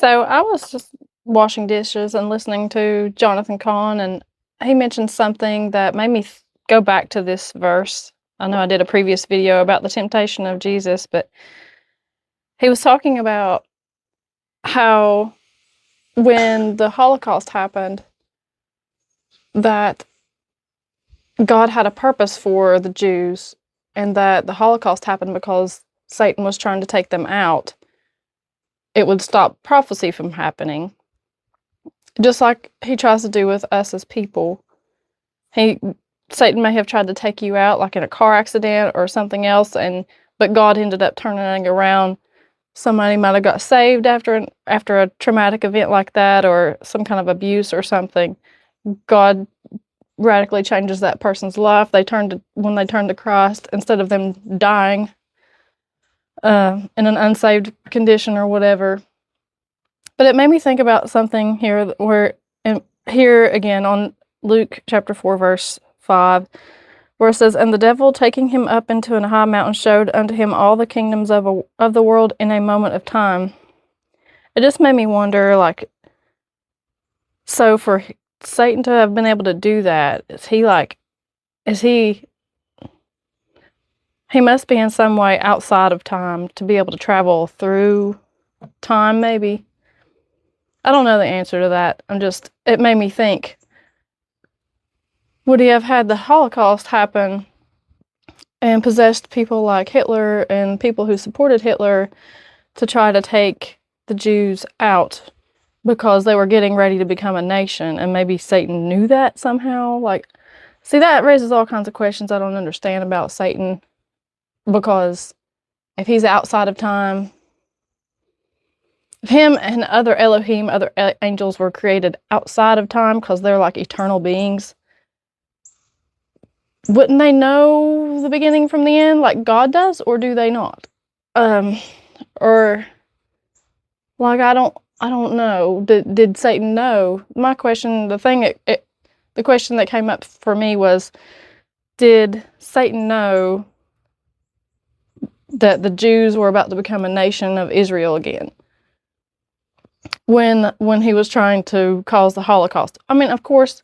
So I was just washing dishes and listening to Jonathan Cahn, and he mentioned something that made me go back to this verse. I know I did a previous video about the temptation of Jesus, but he was talking about how when the Holocaust happened, that God had a purpose for the Jews, and that the Holocaust happened because Satan was trying to take them out. It would stop prophecy from happening, just like he tries to do with us as people. Satan may have tried to take you out, like in a car accident or something else, but God ended up turning it around. Somebody might have got saved after a traumatic event like that, or some kind of abuse or something. God radically changes that person's life. When they turn to Christ, instead of them dying in an unsaved condition or whatever. But it made me think about something here, here again on Luke chapter 4, verse 5, where it says, "And the devil, taking him up into an high mountain, showed unto him all the kingdoms of the world in a moment of time." It just made me wonder, so for Satan to have been able to do that, he must be in some way outside of time to be able to travel through time, maybe. I don't know the answer to that. It made me think, would he have had the Holocaust happen and possessed people like Hitler and people who supported Hitler to try to take the Jews out because they were getting ready to become a nation, and maybe Satan knew that somehow? See, that raises all kinds of questions I don't understand about Satan, because if he's outside of time, if him and other Elohim, other angels were created outside of time because they're like eternal beings, wouldn't they know the beginning from the end like God does, or do they not? Or I don't know. Did Satan know? My question, the question that came up for me was, did Satan know that the Jews were about to become a nation of Israel again when he was trying to cause the Holocaust? I mean, of course,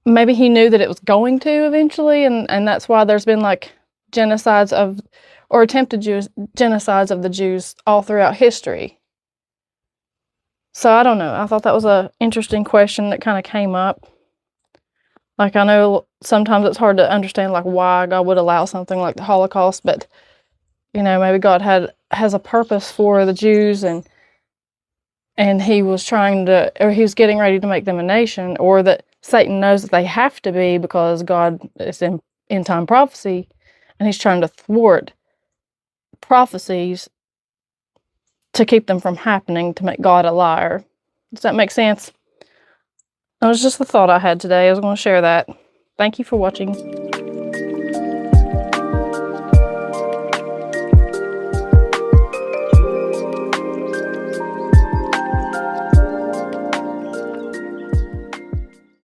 maybe he knew that it was going to eventually, and that's why there's been genocides or attempted genocides of the Jews all throughout history. So I don't know. I thought that was an interesting question that kind of came up. I know sometimes it's hard to understand why God would allow something like the Holocaust, but maybe God has a purpose for the Jews, and he was he was getting ready to make them a nation, or that Satan knows that they have to be because God is in end-time prophecy, and he's trying to thwart prophecies to keep them from happening, to make God a liar. Does that make sense? That was just the thought I had today. I was going to share that. Thank you for watching.